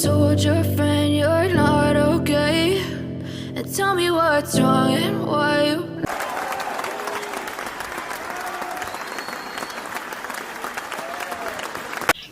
told your friend you're not okay, and tell me what's wrong and why you.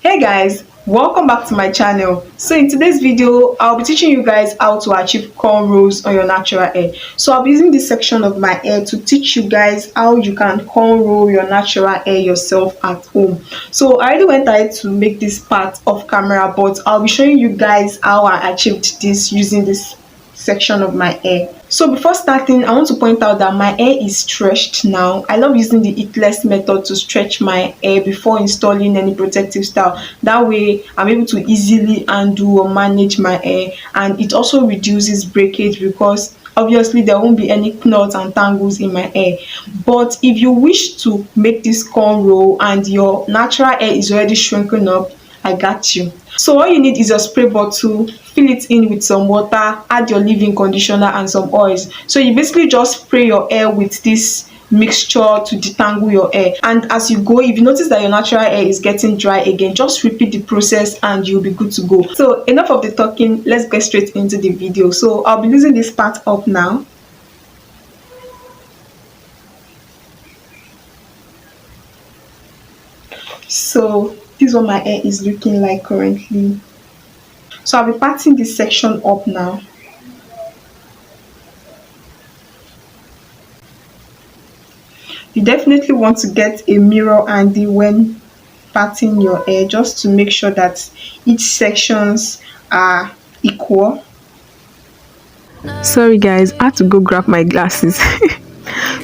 Hey guys, welcome back to my channel. So in today's video I'll be teaching you guys how to achieve cornrows on your natural hair. So I'll be using this section of my hair to teach you guys how you can cornrow your natural hair yourself at home. So I already went ahead to make this part off camera, but I'll be showing you guys how I achieved this using this section of my hair. So before starting, I want to point out that my hair is stretched now. I love using the heatless method to stretch my hair before installing any protective style. That way I'm able to easily undo or manage my hair, and it also reduces breakage because obviously there won't be any knots and tangles in my hair. But if you wish to make this cornrow and your natural hair is already shrunken up, I got you. So all you need is your spray bottle, fill it in with some water, add your leave-in conditioner and some oils. So you basically just spray your hair with this mixture to detangle your hair, and as you go, if you notice that your natural hair is getting dry again, just repeat the process and you'll be good to go. So enough of the talking, let's get straight into the video. So I'll be losing this part up now. So this is what my hair is looking like currently. So I'll be parting this section up now. You definitely want to get a mirror handy when parting your hair, just to make sure that each sections are equal. Sorry guys, I had to go grab my glasses.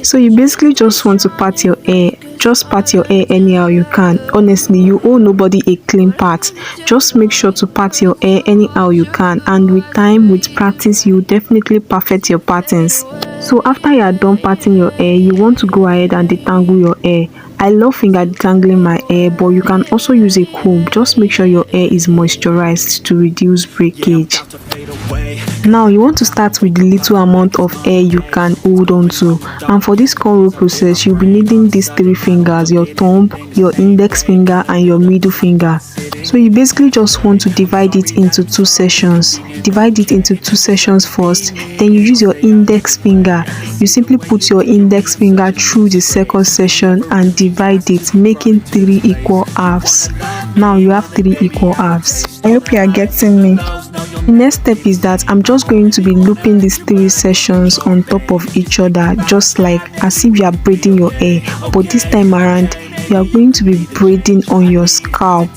So you basically just want to part your hair. Just part your hair anyhow you can. Honestly, you owe nobody a clean part. Just make sure to part your hair anyhow you can, and with time, with practice, you will definitely perfect your patterns. So after you are done parting your hair, you want to go ahead and detangle your hair. I love finger detangling my hair, but you can also use a comb. Just make sure your hair is moisturized to reduce breakage. Now you want to start with the little amount of hair you can hold on to, and for this cornrow process you'll be needing these three fingers: your thumb, your index finger and your middle finger. So you basically just want to divide it into two sessions. Divide it into two sessions first, then you use your index finger. You simply put your index finger through the second session and divide it, making 3 equal halves. Now you have 3 equal halves. I hope you are getting me. The next step is that I'm just going to be looping these 3 sessions on top of each other, just like as if you are braiding your hair, but this time around you are going to be braiding on your scalp.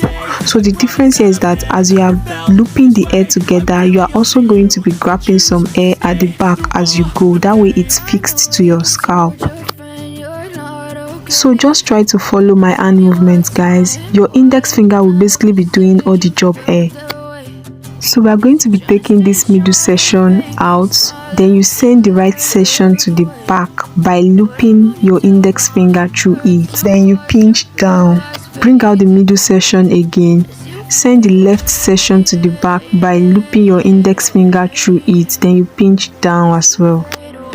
So the difference here is that as you are looping the hair together, you are also going to be grabbing some hair at the back as you go. That way it's fixed to your scalp. So just try to follow my hand movements, guys. Your index finger will basically be doing all the job here. So we are going to be taking this middle section out, then you send the right section to the back by looping your index finger through it. Then you pinch down, bring out the middle section again, send the left section to the back by looping your index finger through it, then you pinch down as well.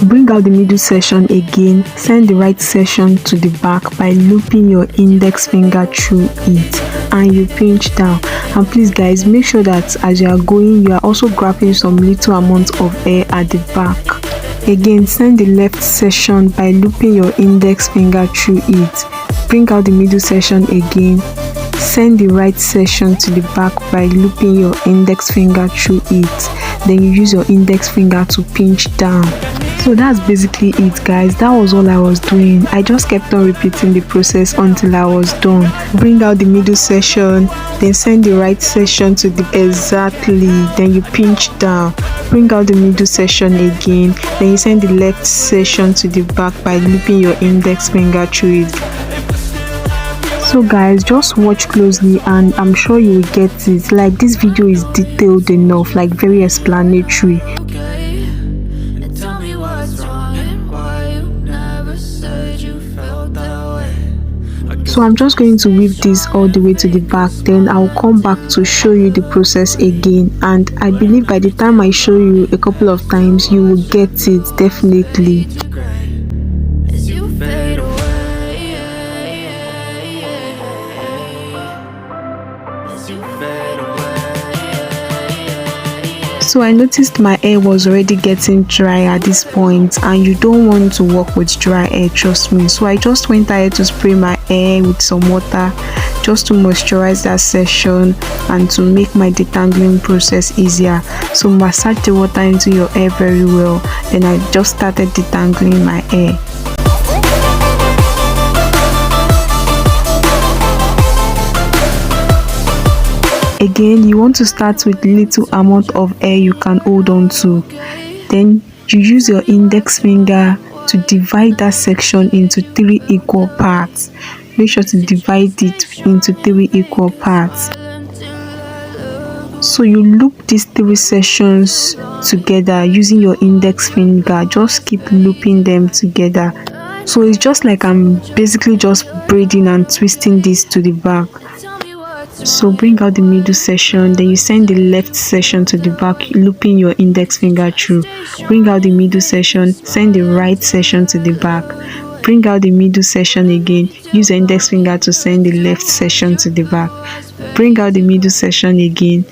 Bring out the middle section again, send the right section to the back by looping your index finger through it, and you pinch down. And please guys, make sure that as you are going, you are also grabbing some little amount of hair at the back. Again, send the left section by looping your index finger through it. Bring out the middle section again, send the right section to the back by looping your index finger through it. Then you use your index finger to pinch down. So that's basically it, guys. That was all I was doing. I just kept on repeating the process until I was done. Bring out the middle section, then send the right section to the exactly, then you pinch down. Bring out the middle section again, then you send the left section to the back by looping your index finger through it. So guys, just watch closely and I'm sure you will get it. Like, this video is detailed enough, like very explanatory. So I'm just going to weave this all the way to the back, then I'll come back to show you the process again, and I believe by the time I show you a couple of times you will get it definitely. So I noticed my hair was already getting dry at this point, and you don't want to work with dry hair, trust me. So I just went ahead to spray my hair with some water just to moisturize that section and to make my detangling process easier. So massage the water into your hair very well. Then I just started detangling my hair. Again, you want to start with little amount of hair you can hold on to. Then you use your index finger to divide that section into 3 equal parts. Make sure to divide it into 3 equal parts. So you loop these 3 sections together using your index finger. Just keep looping them together. So it's just like I'm basically just braiding and twisting this to the back. So bring out the middle section, then you send the left section to the back, looping your index finger through. Bring out the middle section, send the right section to the back. Bring out the middle section again, use your index finger to send the left section to the back. Bring out the middle section again,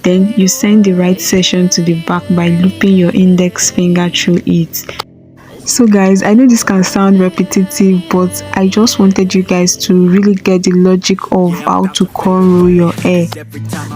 then you send the right section to the back by looping your index finger through it. So guys, I know this can sound repetitive, but I just wanted you guys to really get the logic of how to cornrow your hair,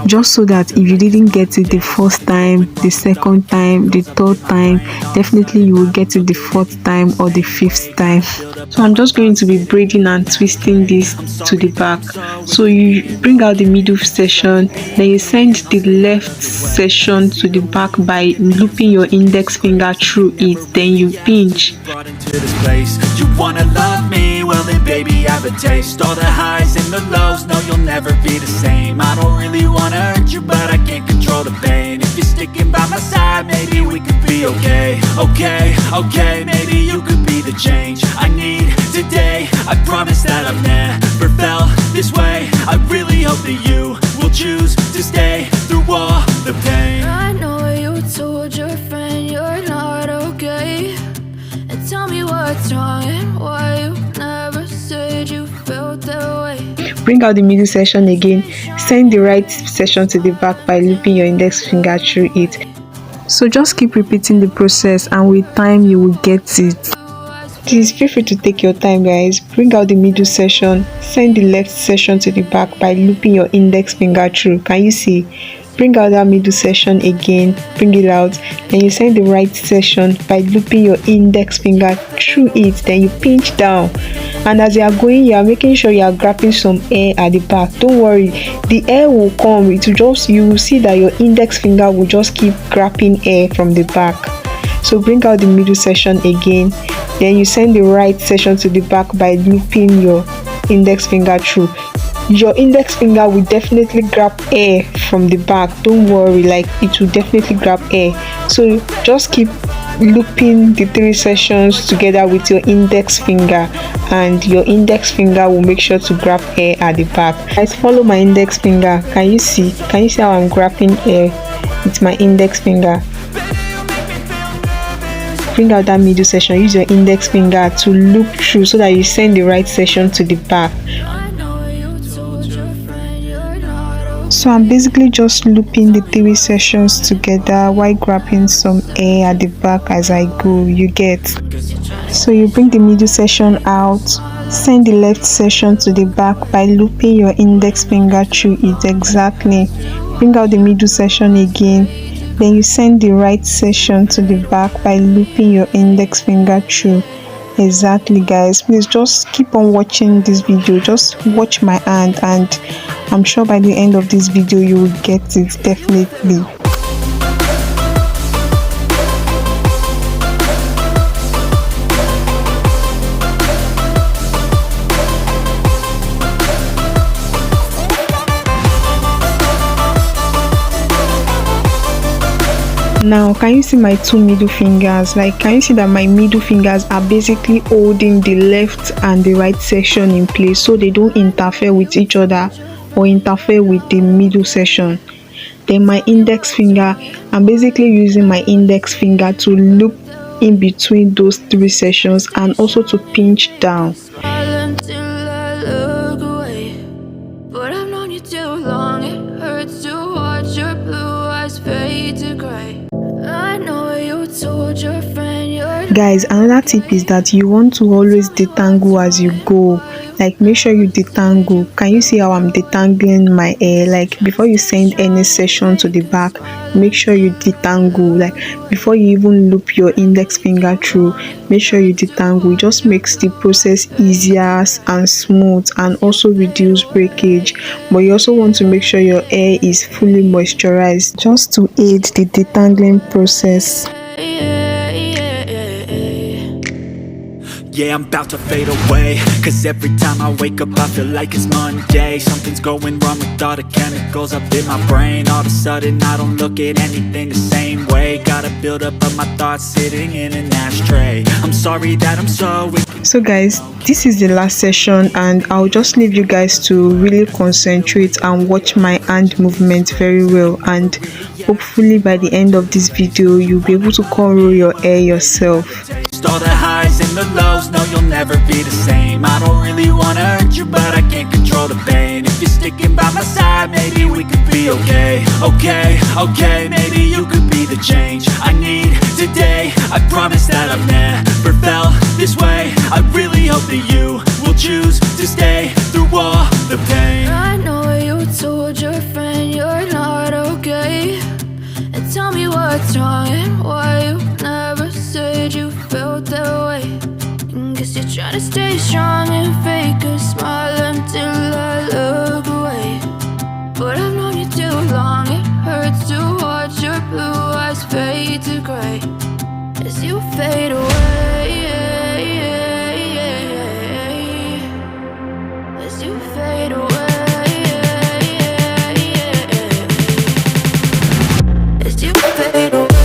just so that if you didn't get it the first time, the second time, the third time, definitely you will get it the 4th time or the 5th time. So I'm just going to be braiding and twisting this to the back. So you bring out the middle section, then you send the left section to the back by looping your index finger through it, then you pinch. Brought into this place. You wanna love me? Well then baby I have a taste. All the highs and the lows, no you'll never be the same. I don't really wanna hurt you, but I can't control the pain. If you're sticking by my side, maybe we could be okay. Okay, maybe you could be the change I need today. I promise that I've never felt this way. I really hope that you will choose to stay through all the pain. I know you told your friend you're not okay, and tell me what's wrong and why you never said you felt that way. Bring out the middle section again, send the right section to the back by looping your index finger through it. So just keep repeating the process, and with time you will get it. Please feel free to take your time guys. Bring out the middle section, send the left section to the back by looping your index finger through. Can you see? Bring out that middle section again, bring it out, then you send the right section by looping your index finger through it, then you pinch down, and as you are going, you are making sure you are grabbing some hair at the back. Don't worry, the hair will come. It will just, you will see that your index finger will just keep grabbing hair from the back. So bring out the middle section again, then you send the right section to the back by looping your index finger through. Your index finger will definitely grab hair from the back. Don't worry, like it will definitely grab hair. So just keep looping the 3 sections together with your index finger, and your index finger will make sure to grab hair at the back. Guys, follow my index finger. Can you see how I'm grabbing hair with my index finger? Bring out that middle section, use your index finger to loop through so that you send the right section to the back. So I'm basically just looping the 3 sections together while grabbing some hair at the back as I go, you get. So you bring the middle section out, send the left section to the back by looping your index finger through it exactly. Bring out the middle section again, then you send the right section to the back by looping your index finger through. Exactly guys, please just keep on watching this video, just watch my hand, and I'm sure by the end of this video you will get it definitely. Now can you see my 2 middle fingers? Like, can you see that my middle fingers are basically holding the left and the right section in place so they don't interfere with each other or interfere with the middle section? Then my index finger, I'm basically using my index finger to loop in between those 3 sections and also to pinch down. Until I look away, but I've known you too long. It hurts to watch your blue eyes fade to gray. soldier friend, you're Guys, another tip is that you want to always detangle as you go. Like, make sure you detangle. Can you see how I'm detangling my hair? Like, before you send any section to the back, make sure you detangle. Like, before you even loop your index finger through, make sure you detangle. It just makes the process easier and smooth, and also reduce breakage. But you also want to make sure your hair is fully moisturized, just to aid the detangling process. Yeah, I'm about to fade away, cause every time I wake up I feel like it's Monday. Something's going wrong with all the chemicals up in my brain. All of a sudden I don't look at anything the same way. Got a buildup of my thoughts sitting in an ashtray. I'm sorry that I'm so guys, this is the last session, and I'll just leave you guys to really concentrate and watch my hand movement very well, and hopefully by the end of this video you'll be able to cornrow your hair yourself. all the highs and the lows, no, you'll never be the same. I don't really wanna hurt you, but I can't control the pain. If you're sticking by my side, maybe we could be okay. Okay, maybe you could be the change I need today. I promise that I've never felt this way. I really hope that you will choose to stay through all the pain. I know you told your friend you're not okay, and tell me what's wrong and why you never said you felt that way. Guess you're trying to stay strong and fake a smile until I look away. But I've known you too long, it hurts to watch your blue eyes fade to gray as you fade away. As you fade away. As you fade away.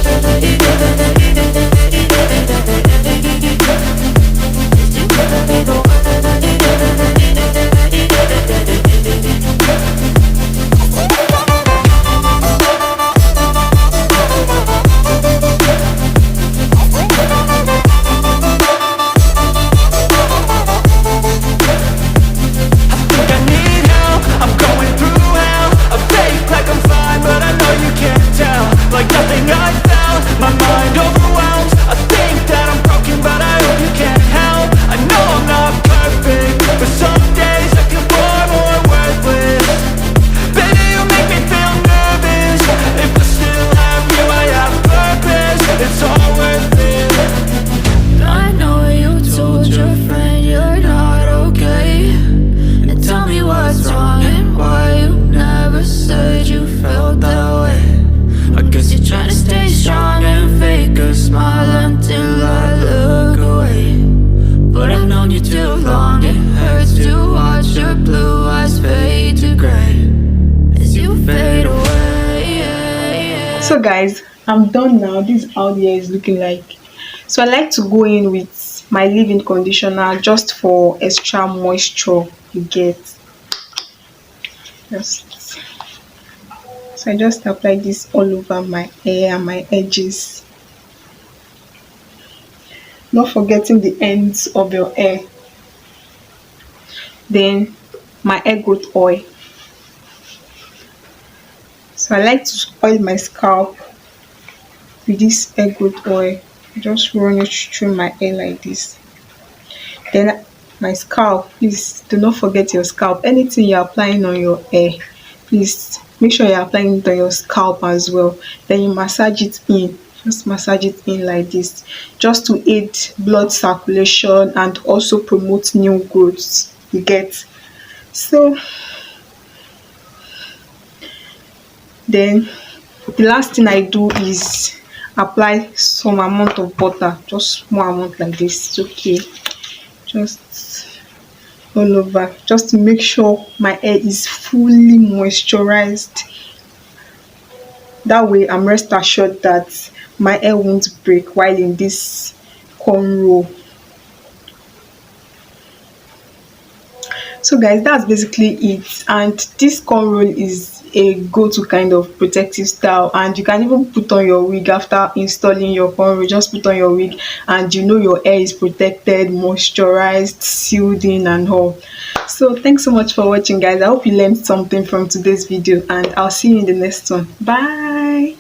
So guys, I'm done now. This is how the hair is looking like. So I like to go in with my leave-in conditioner just for extra moisture you get. So I just apply this all over my hair and my edges, not forgetting the ends of your hair. Then my hair growth oil. So I like to oil my scalp with this hair growth oil. Just run it through my hair like this. Then my scalp, please do not forget your scalp. Anything you're applying on your hair, please make sure you're applying it on your scalp as well. Then you massage it in. Just massage it in like this, just to aid blood circulation and also promote new growths. You get? So then the last thing I do is apply some amount of butter, just small amount like this. It's okay, just all over, just to make sure my hair is fully moisturized. That way I'm rest assured that my hair won't break while in this cornrow. So guys, that's basically it, and this cornrow is a go-to kind of protective style, and you can even put on your wig after installing your cornrow. Just put on your wig and you know your hair is protected, moisturized, sealed in and all. So thanks so much for watching guys. I hope you learned something from today's video, and I'll see you in the next one. Bye.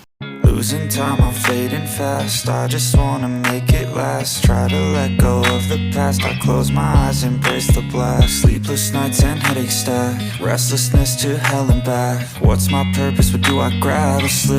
Losing time, I'm fading fast. I just wanna make it last. Try to let go of the past. I close my eyes, embrace the blast. Sleepless nights and headaches stack. Restlessness to hell and back. What's my purpose? What do I grab? A slip